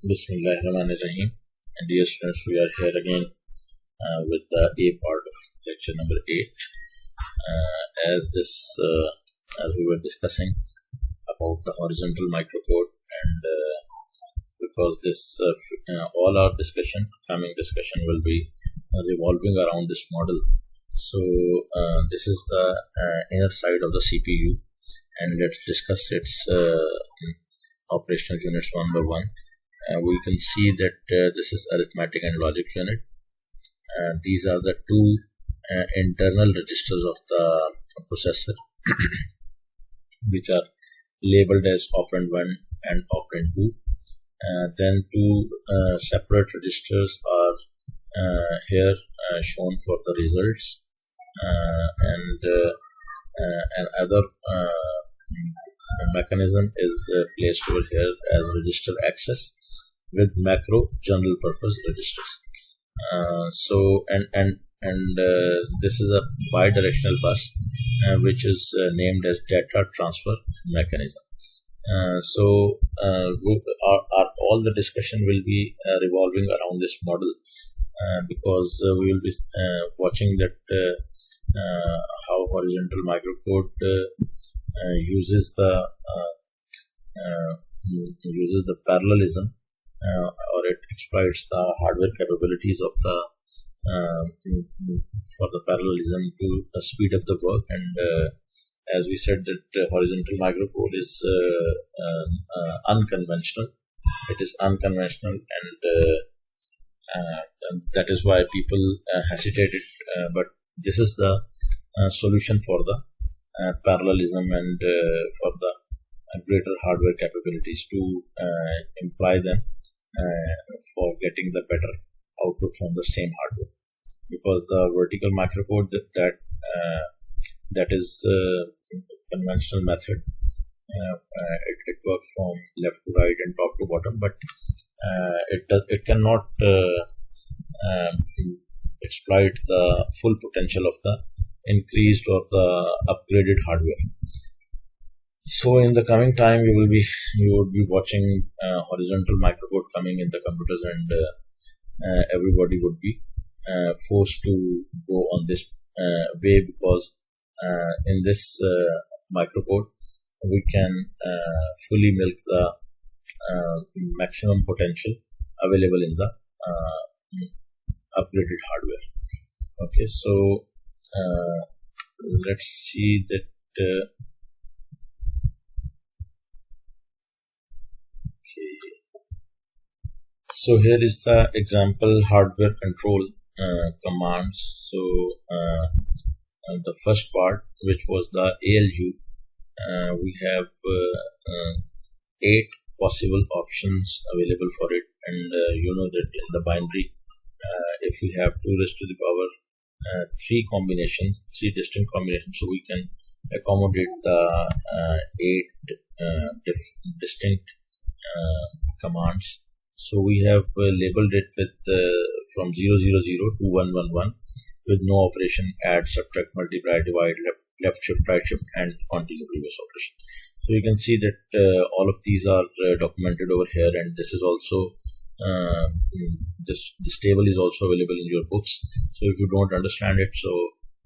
Bismillahirrahmanirrahim. And dear students, we are here again with the A part of lecture number 8. As we were discussing about the horizontal microcode, and because all our coming discussion will be revolving around this model. So this is the inner side of the CPU, and let's discuss its operational units one by one. We can see that this is arithmetic and logic unit. These are the two internal registers of the processor which are labeled as operand 1 and operand 2. Then two separate registers are here shown for the results, and another mechanism is placed over here as register access with macro general purpose registers. This is a bidirectional bus which is named as data transfer mechanism. All the discussion will be revolving around this model, because we will be watching that how horizontal microcode uses the parallelism, or it exploits the hardware capabilities of the for the parallelism to speed up the work. And as we said, that horizontal microcode is unconventional. It is unconventional, and that is why people hesitated. But this is the solution for the parallelism and for the greater hardware capabilities to imply them for getting the better output from the same hardware. Because the vertical microcode that is conventional method, it works from left to right and top to bottom, but it cannot exploit the full potential of the increased or the upgraded hardware. So in the coming time, you would be watching horizontal microcode coming in the computers, and everybody would be forced to go on this way, because in this microcode we can fully milk the maximum potential available in the upgraded hardware. Okay, so let's see that. So here is the example hardware control commands. So the first part, which was the ALU, we have 8 possible options available for it, and you know that in the binary, if we have 2 raised to the power 3 combinations, 3 distinct combinations, so we can accommodate the 8 distinct commands. So we have labeled it with from 000 to 111 with no operation: add, subtract, multiply, divide, left shift, right shift, and continue previous operation. So you can see that all of these are documented over here, and this is also this table is also available in your books. So if you don't understand it, so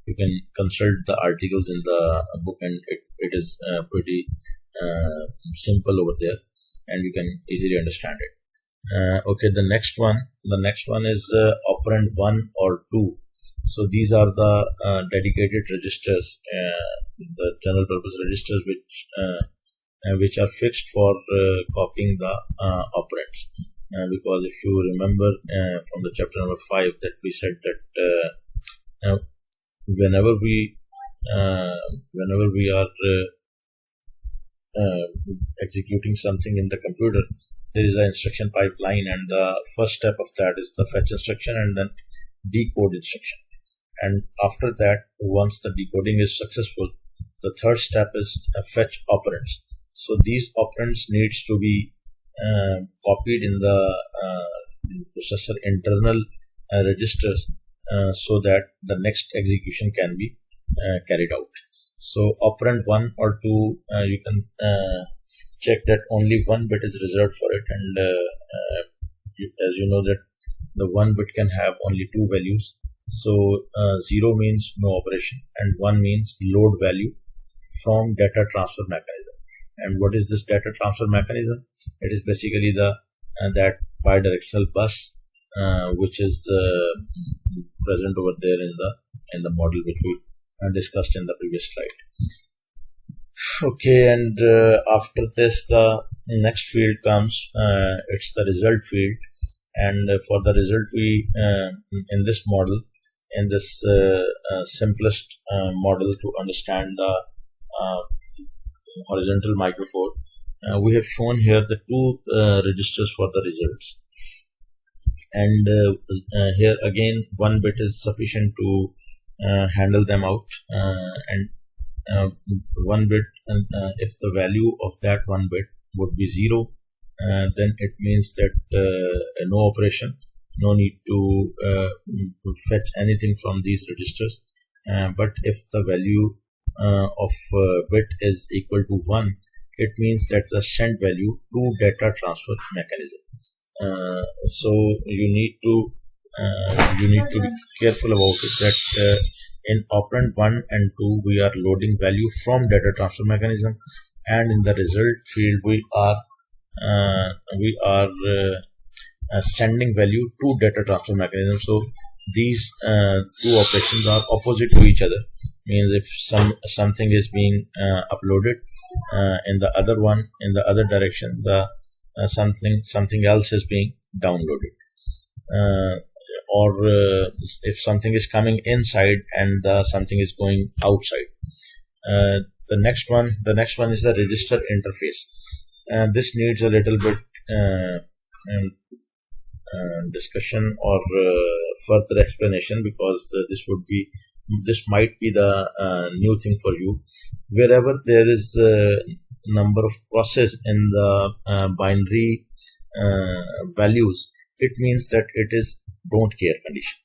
you can consult the articles in the book, and it is pretty simple over there, and you can easily understand it. Okay, the next one is operand 1 or 2. So these are the dedicated registers, the general purpose registers, which are fixed for copying the operands. Because if you remember from the chapter number 5, that we said that whenever we are executing something in the computer, there is an instruction pipeline, and the first step of that is the fetch instruction and then decode instruction. And after that, once the decoding is successful, the third step is fetch operands. So these operands needs to be copied in the processor internal registers, so that the next execution can be carried out. So operand 1 or 2, you can check that only one bit is reserved for it, and as you know that the one bit can have only two values. So 0 means no operation and 1 means load value from data transfer mechanism. And what is this data transfer mechanism? It is basically the that bidirectional bus which is present over there in the model which we discussed in the previous slide. Okay, and after this the next field comes. It's the result field, and for the result we in this model, in this simplest model to understand the horizontal microcode, we have shown here the two registers for the results, and here again one bit is sufficient to handle them out, and one bit, and if the value of that one bit would be 0, then it means that no operation, no need to fetch anything from these registers. But if the value of bit is equal to 1, it means that the send value to data transfer mechanism. So you need to be careful about it, that in operand 1 and 2 we are loading value from data transfer mechanism, and in the result field we are sending value to data transfer mechanism. So these two operations are opposite to each other. Means if something is being uploaded in the other one, in the other direction, the something else is being downloaded. Or if something is coming inside and something is going outside. The next one is the register interface. This needs a little bit discussion or further explanation, because this might be the new thing for you. Wherever there is a number of crosses in the binary values, it means that it is don't care condition.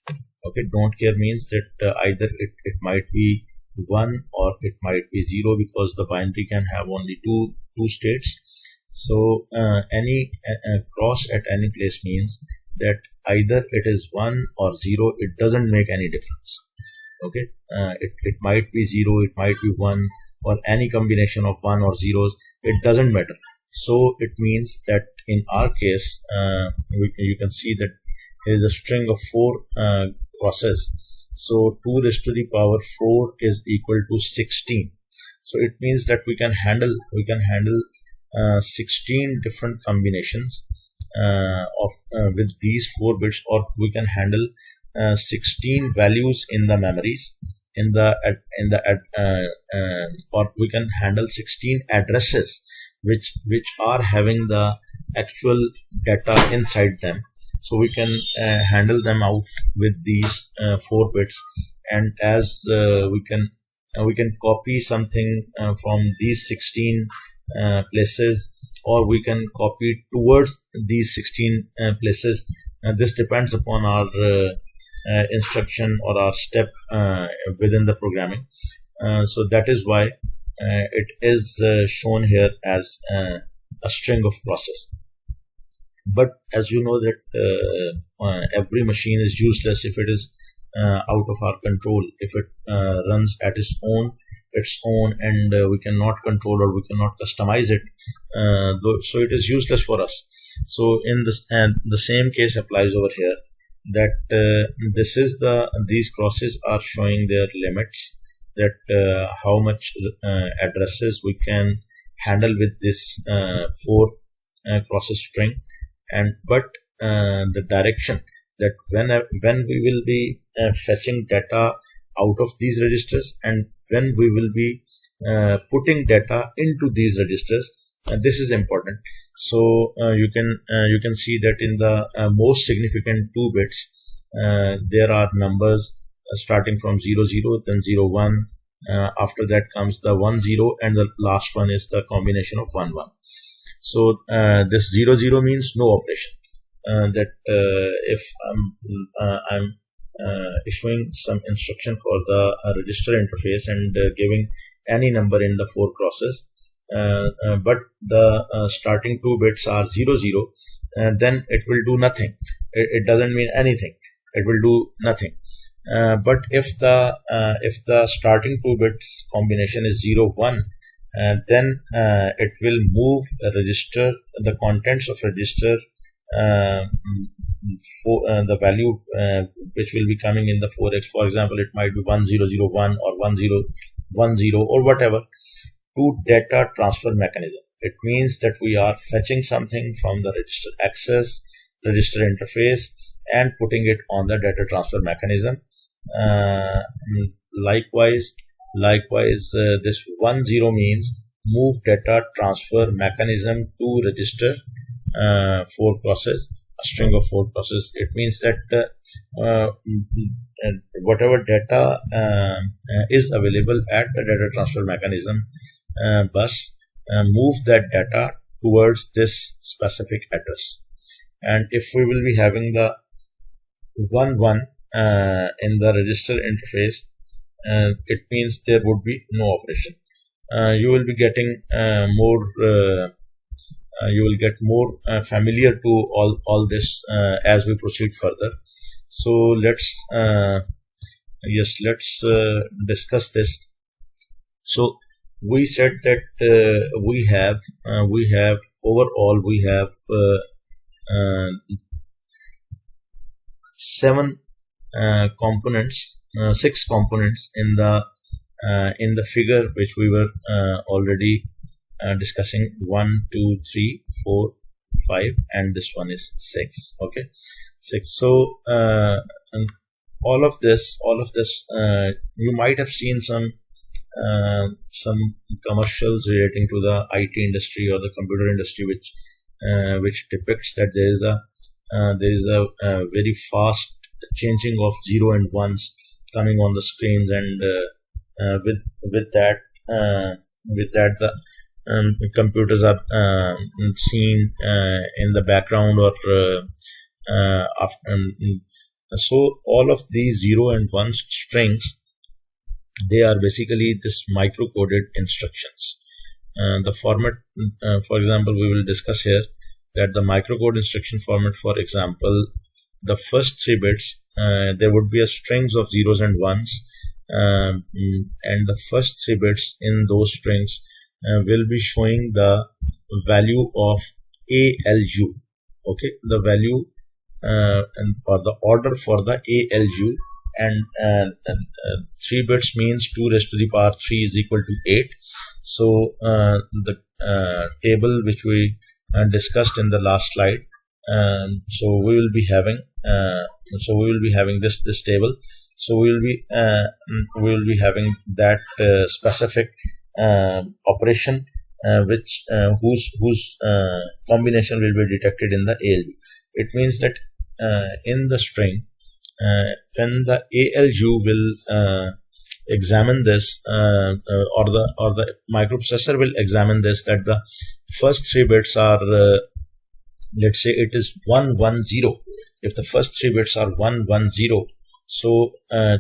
Okay, don't care means that either it might be 1 or it might be 0, because the binary can have only two states. So any cross at any place means that either it is 1 or 0. It doesn't make any difference. Okay, it might be 0, it might be 1, or any combination of 1 or zeros. It doesn't matter. So it means that in our case, you can see that here is a string of 4 crosses. So 2 raised to the power 4 is equal to 16. So it means that we can handle 16 different combinations with these 4 bits, or we can handle 16 values in the memories or we can handle 16 addresses which are having the actual data inside them. So we can handle them out with these 4 bits, and as we can copy something from these 16 places, or we can copy towards these 16 places. This depends upon our instruction or our step within the programming. So that is why it is shown here as a string of process. But as you know that every machine is useless if it is out of our control, if it runs at its own, and we cannot control or we cannot customize it, so it is useless for us. So in this, and the same case applies over here, that these crosses are showing their limits, that how much addresses we can handle with this 4 crosses string. But the direction that when we will be fetching data out of these registers, and when we will be putting data into these registers, this is important. So you can see that in the most significant 2 bits, there are numbers starting from 00, then 01. After that comes the 10, and the last one is the combination of 11. So this 00 means no operation. That if I'm issuing some instruction for the register interface and giving any number in the 4 crosses, but the starting two bits are 0 0, then it will do nothing. It doesn't mean anything. It will do nothing. But if the starting two bits combination is 0 1, then it will move a register, the contents of register, for the value which will be coming in the 4x. For example, it might be 1001 or 1010 or whatever, to data transfer mechanism. It means that we are fetching something from the register access, register interface, and putting it on the data transfer mechanism. Likewise, this 10 means move data transfer mechanism to register 4 process, a string of 4 process. It means that whatever data is available at the data transfer mechanism bus, move that data towards this specific address. And if we will be having the 1 1 in the register interface, it means there would be no operation. You will be getting you will get more familiar to all this as we proceed further. So let's discuss this. So we said that we have overall 7 components, 6 components in the figure which we were already discussing. 1 2 3 4 5, and this one is 6. Okay, 6. So and all of this you might have seen some commercials relating to the IT industry or the computer industry, which depicts that there is a very fast changing of 0 and 1s coming on the screens, and with that the computers are seen in the background, or so all of these 0 and 1 strings, they are basically this microcoded instructions. The format, for example, we will discuss here that the microcode instruction format, for example, the first 3 bits, there would be a strings of 0s and 1s, and the first 3 bits in those strings will be showing the value of ALU. Okay, the value or the order for the ALU, and 3 bits means 2 raised to the power 3 is equal to 8. So the table which we discussed in the last slide, so we will be having this table. So we will be having that specific operation whose combination will be detected in the ALU. It means that in the string, when the ALU will examine this, or the microprocessor will examine this, that the first 3 bits are, let's say it is 110. If the first 3 bits are 110, so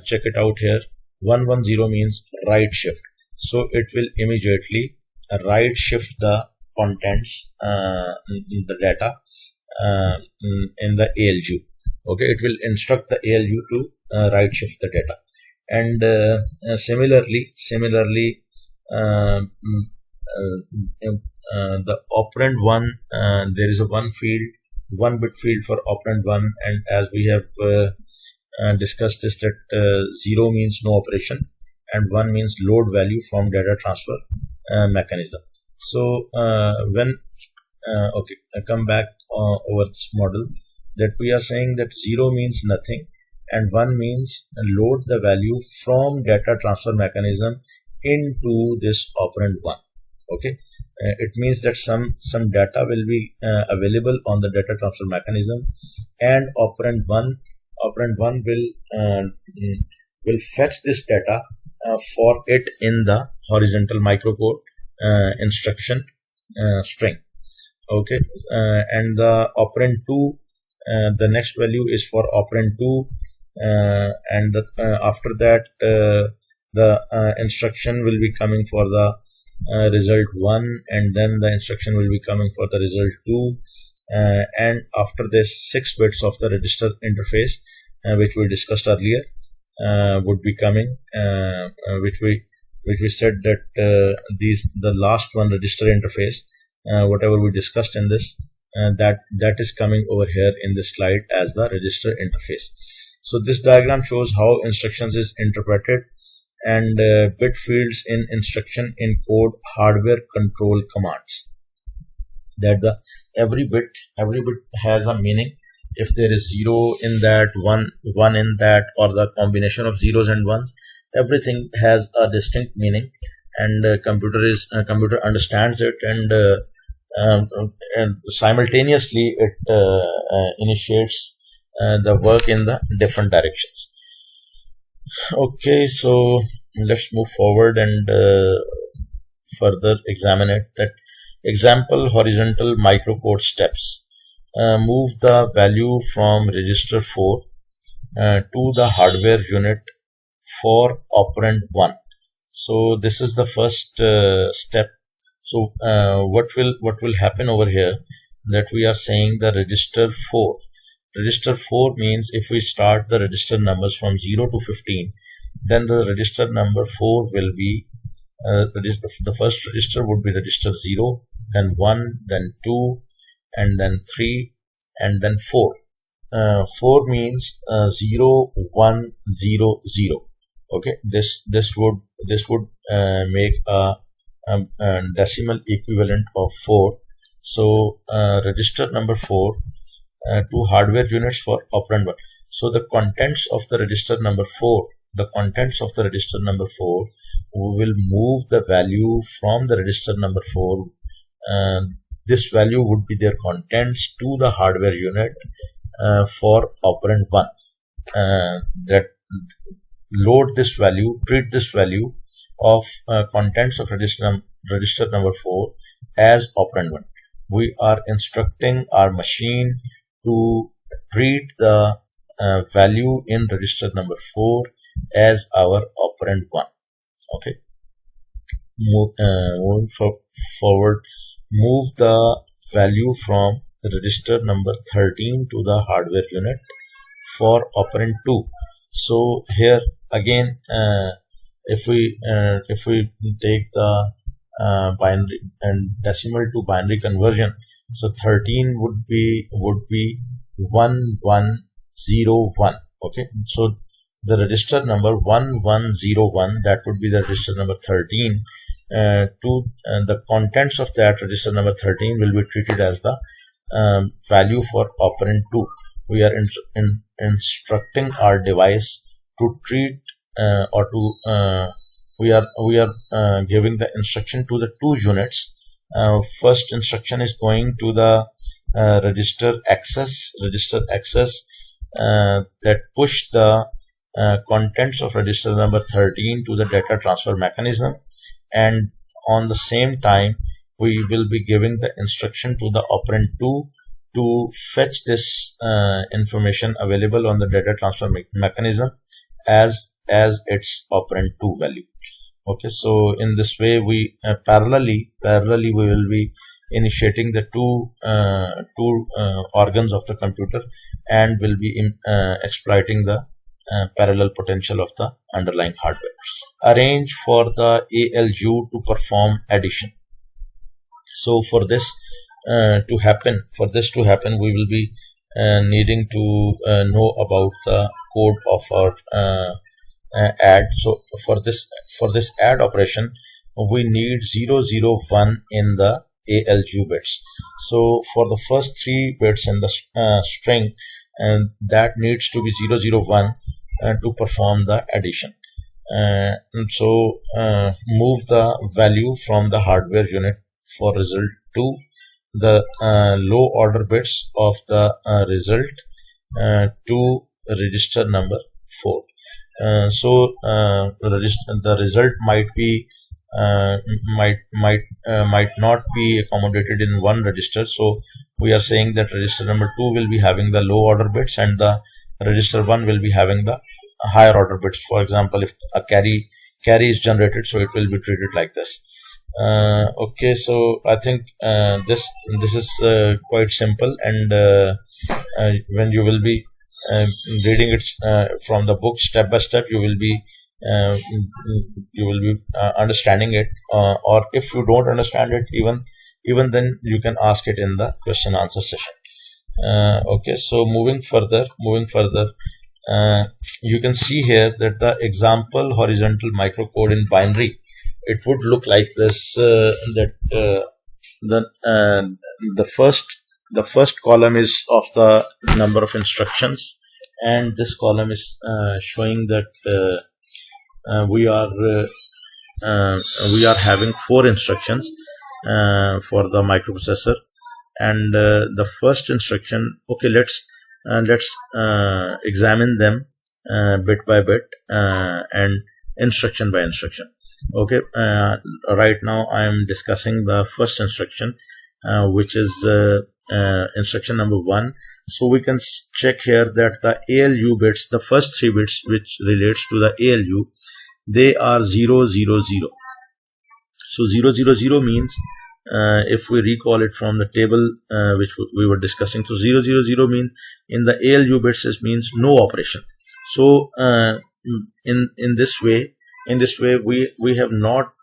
check it out here. 110 means right shift. So it will immediately right shift the contents, the data in the ALU. Okay, it will instruct the ALU to right shift the data. And similarly, the operand 1, there is a 1 bit field for operand 1, and as we have discussed this, that 0 means no operation and 1 means load value from data transfer mechanism. So when okay, I come back over this model, that we are saying that 0 means nothing and 1 means load the value from data transfer mechanism into this operand 1. Okay, it means that some data will be available on the data transfer mechanism, and operand 1 will fetch this data for it in the horizontal microcode instruction string. Okay, and the operand 2, the next value is for operand 2, and after that the instruction will be coming for the result 1, and then the instruction will be coming for the result 2, and after this 6 bits of the register interface, which we discussed earlier, would be coming, which we said that the last one register interface, whatever we discussed in this, that is coming over here in this slide as the register interface. So this diagram shows how instructions is interpreted and bit fields in instruction encode hardware control commands. That every bit has a meaning. If there is 0 in that, 1 in that, or the combination of zeros and ones, everything has a distinct meaning, and computer understands it, and simultaneously it initiates the work in the different directions. Okay, so let's move forward and further examine it. That example, horizontal microcode steps. Move the value from register 4 to the hardware unit for operand 1. So this is the first step. So what will happen over here, that we are saying the register 4. Register 4 means if we start the register numbers from 0 to 15, then the register number 4 will be the first register would be register 0, then 1, then 2, and then 3, and then 4. 4 means 0, 1, 0, 0. Okay, this would make a decimal equivalent of 4. So register number 4 to hardware units for operand 1. So the contents of the register number 4, we will move the value from the register number 4. This value would be their contents to the hardware unit for operand 1. That load this value, treat this value of contents of register number 4 as operand 1. We are instructing our machine to treat the value in register number 4 as our operand 1. Okay, moving forward, move the value from register number 13 to the hardware unit for operand 2. So here again, if we take the binary and decimal to binary conversion, so 13 would be 1101. Okay, so the register number 1101, that would be the register number 13. The contents of that register number 13 will be treated as the value for operand 2. We are instructing our device to treat we are giving the instruction to the 2 units. First instruction is going to the register access that push the contents of register number 13 to the data transfer mechanism, and on the same time we will be giving the instruction to the operand 2 to fetch this information available on the data transfer mechanism as its operand 2 value. Okay, so in this way we parallelly we will be initiating the two organs of the computer, and will be exploiting the parallel potential of the underlying hardware. Arrange for the ALU to perform addition. So for this to happen, we will be needing to know about the code of our add. So for this add operation, we need 001 in the ALU bits. So for the first 3 bits in the string, and that needs to be 001 to perform the addition. So move the value from the hardware unit for result to the low order bits of the result to register number 4. So the result might be might not be accommodated in one register. So we are saying that register number 2 will be having the low order bits, and the register 1 will be having the higher order bits. For example, if a carry is generated, so it will be treated like this. Okay, so I think this is quite simple, and when you will be uh, reading it from the book step by step, uh, you will be understanding it. Or if you don't understand it, even then you can ask it in the question answer session. Okay, so moving further, uh, you can see here that the example horizontal microcode in binary, it would look like this. That the uh, the first the first column is of the number of instructions, and this column is showing that uh, we are uh, uh, we are having four instructions for the microprocessor. And the first instruction, okay, let's examine them bit by bit and instruction by instruction. Okay, right now I am discussing the first instruction, which is instruction number 1. So we can check here that the ALU bits, the first 3 bits which relates to the ALU, they are 0 0 0. So 0 0 0 means, if we recall it from the table which we were discussing, so 0 0 0 means in the ALU bits it means no operation. So in this way we have not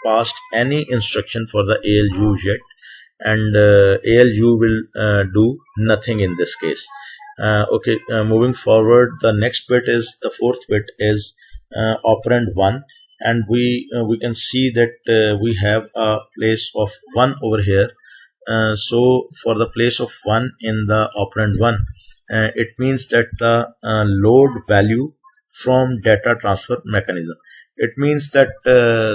passed any instruction for the ALU yet, and ALU will do nothing in this case. Okay, moving forward, the next bit is the fourth bit is operand 1, and we can see that we have a place of 1 over here. So for the place of 1 in the operand 1, it means that the load value from data transfer mechanism. It means that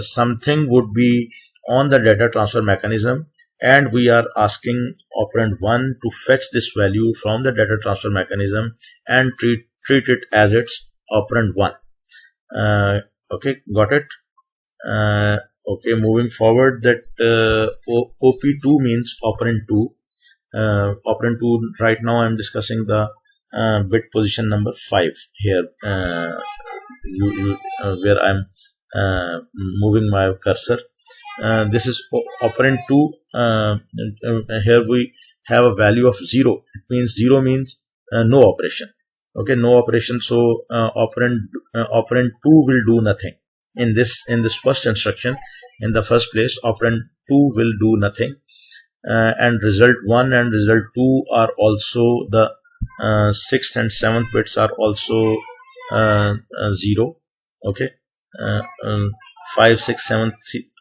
something would be on the data transfer mechanism, and we are asking operand 1 to fetch this value from the data transfer mechanism and treat it as its operand 1. Okay, got it. Okay, moving forward, that OP2 means operand 2. Operand 2, right now I am discussing the bit position number 5 here, where I am moving my cursor. This is operand 2. Here we have a value of 0. It means 0 means no operation. Okay, no operation. So operand 2 will do nothing in this first instruction. In the first place, operand 2 will do nothing, and result 1 and result 2 are also the 6th and 7th bits are also 0. Okay, 5 6 7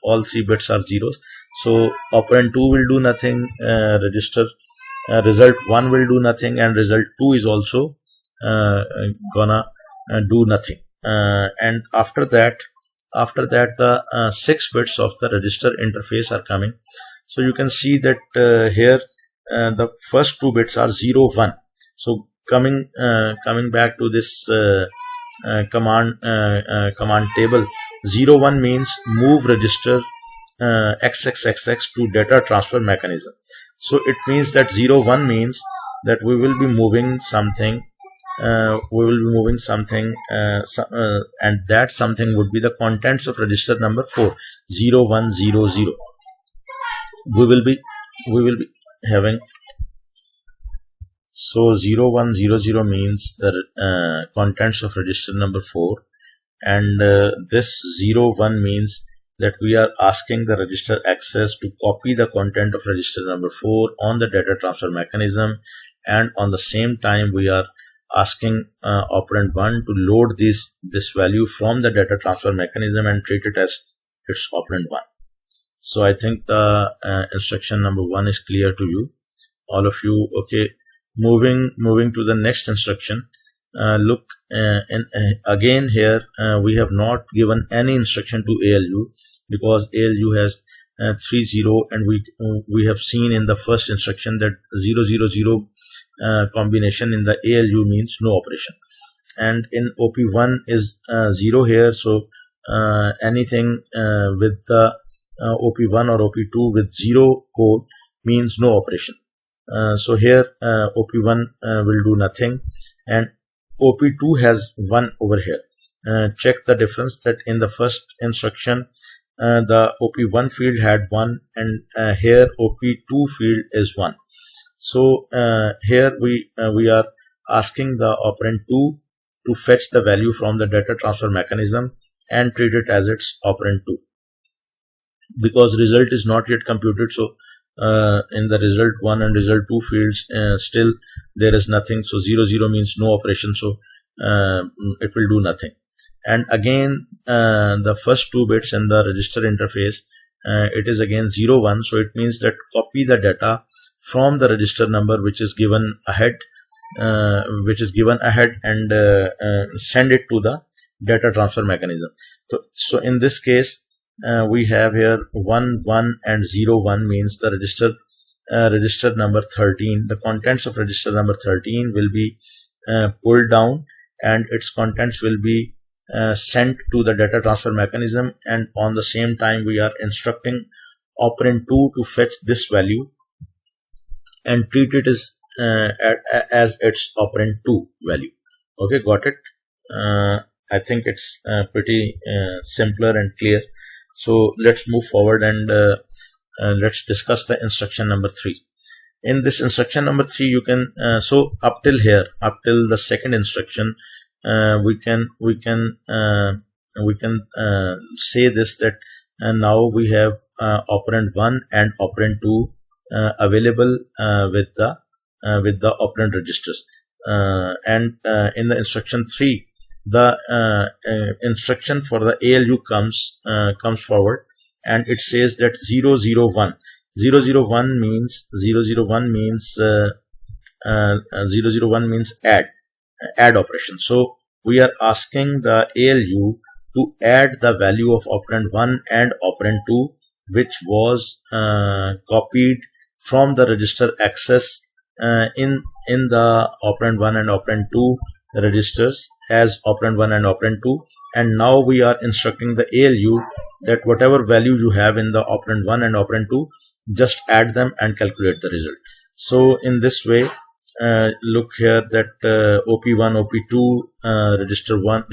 all 3 bits are zeros. So operand 2 will do nothing, register result 1 will do nothing, and result 2 is also gonna do nothing. And after that the 6 bits of the register interface are coming. So you can see that here the first 2 bits are 0 1. So coming back to this command table, 0 1 means move register XXXX to data transfer mechanism. So it means that 0 1 means that we will be moving something. And that something would be the contents of register number 4, 0 1 0 0. We will be having. So 0 1 0 0 means the contents of register number 4, and this 0 1 means that we are asking the register access to copy the content of register number 4 on the data transfer mechanism, and on the same time we are asking operand 1 to load this value from the data transfer mechanism and treat it as its operand 1. So I think the instruction number 1 is clear to you, all of you. Okay, moving to the next instruction. Look, again here we have not given any instruction to ALU, because ALU has 3 0, and we have seen in the first instruction that 0 0 0 combination in the ALU means no operation, and in OP1 is 0 here. So anything with the OP1 or OP2 with 0 code means no operation. So here OP1 will do nothing, and OP2 has 1 over here. Check the difference, that in the first instruction the OP1 field had 1, and here OP2 field is 1. So here we are asking the operand 2 to fetch the value from the data transfer mechanism and treat it as its operand 2, because result is not yet computed. So in the result 1 and result 2 fields, still there is nothing. So 0 0 means no operation, so it will do nothing. And again the first 2 bits in the register interface, it is again 0 1, so it means that copy the data from the register number which is given ahead, and send it to the data transfer mechanism. So in this case we have here 1 1 and 0 1 means the register number 13. The contents of register number 13 will be pulled down, and its contents will be sent to the data transfer mechanism, and on the same time we are instructing operand 2 to fetch this value and treat it as its operand 2 value. Okay, got it? I think it's pretty simpler and clear. So let's move forward and let's discuss the instruction number 3. In this instruction number 3, you can so up till here, up till the second instruction, we can say this, that now we have operand 1 and operand 2 available with the operand registers, and in the instruction 3, the instruction for the ALU comes forward, and it says that 0 0 1 means 001 means add operation. So we are asking the ALU to add the value of operand 1 and operand 2, which was copied from the register access in the operand 1 and operand 2 registers as operand 1 and operand 2, and now we are instructing the ALU that whatever value you have in the operand 1 and operand 2, just add them and calculate the result. So in this way, look here that OP1, OP2, register 1,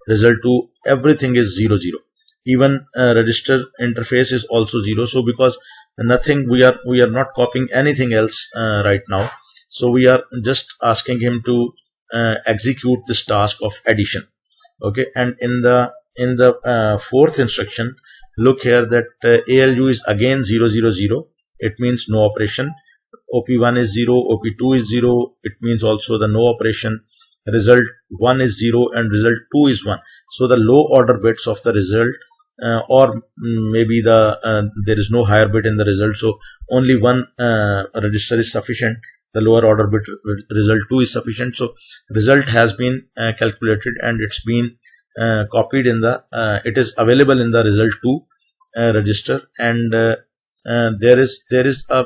result 2, everything is 0 0. Even register interface is also 0. So because nothing, we are not copying anything else right now. So we are just asking him to execute this task of addition. Okay, and in the fourth instruction, look here that ALU is again 0 0 0. It means no operation. OP1 is 0, OP2 is 0. It means also the no operation. Result 1 is 0 and result 2 is 1. So the low order bits of the result, or maybe there is no higher bit in the result, so only one register is sufficient. The lower order bit result 2 is sufficient. So result has been calculated, and it's been copied in the it is available in the result 2 register, and there is a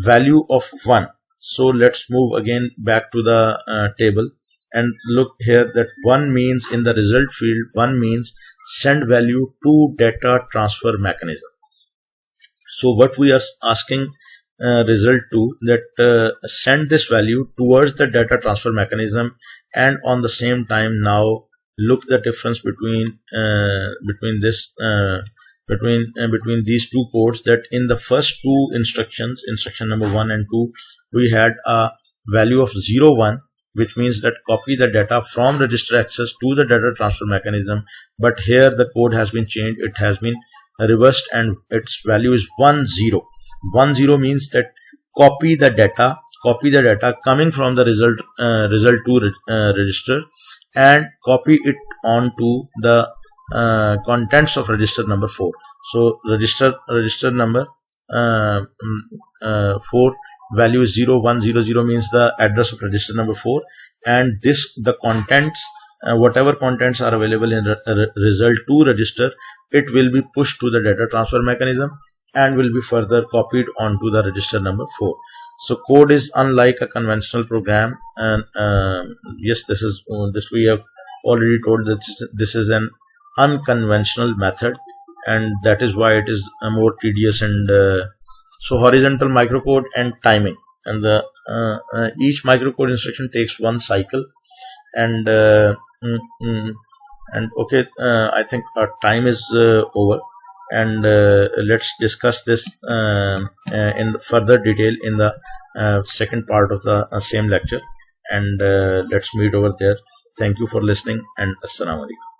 value of 1. So let's move again back to the table and look here that 1 means in the result field, 1 means send value to data transfer mechanism. So what we are asking result to, that send this value towards the data transfer mechanism, and on the same time now look the difference between these two codes, that in the first two instructions, instruction number 1 and 2, we had a value of 0 1, which means that copy the data from register access to the data transfer mechanism. But here the code has been changed, it has been reversed, and its value is 1 0. 1 0 means that copy the data coming from the result 2 register, and copy it onto the contents of register number 4. So register number 4 value is 0 1 0 0 means the address of register number 4, and the contents, whatever contents are available in result 2 register, it will be pushed to the data transfer mechanism and will be further copied onto the register number 4. So code is unlike a conventional program, and yes, this we have already told that this is an unconventional method, and that is why it is more tedious. And so horizontal microcode and timing, and the each microcode instruction takes one cycle, and And okay, I think our time is over, and let's discuss this in further detail in the second part of the same lecture. And let's meet over there. Thank you for listening, and assalamu alaikum.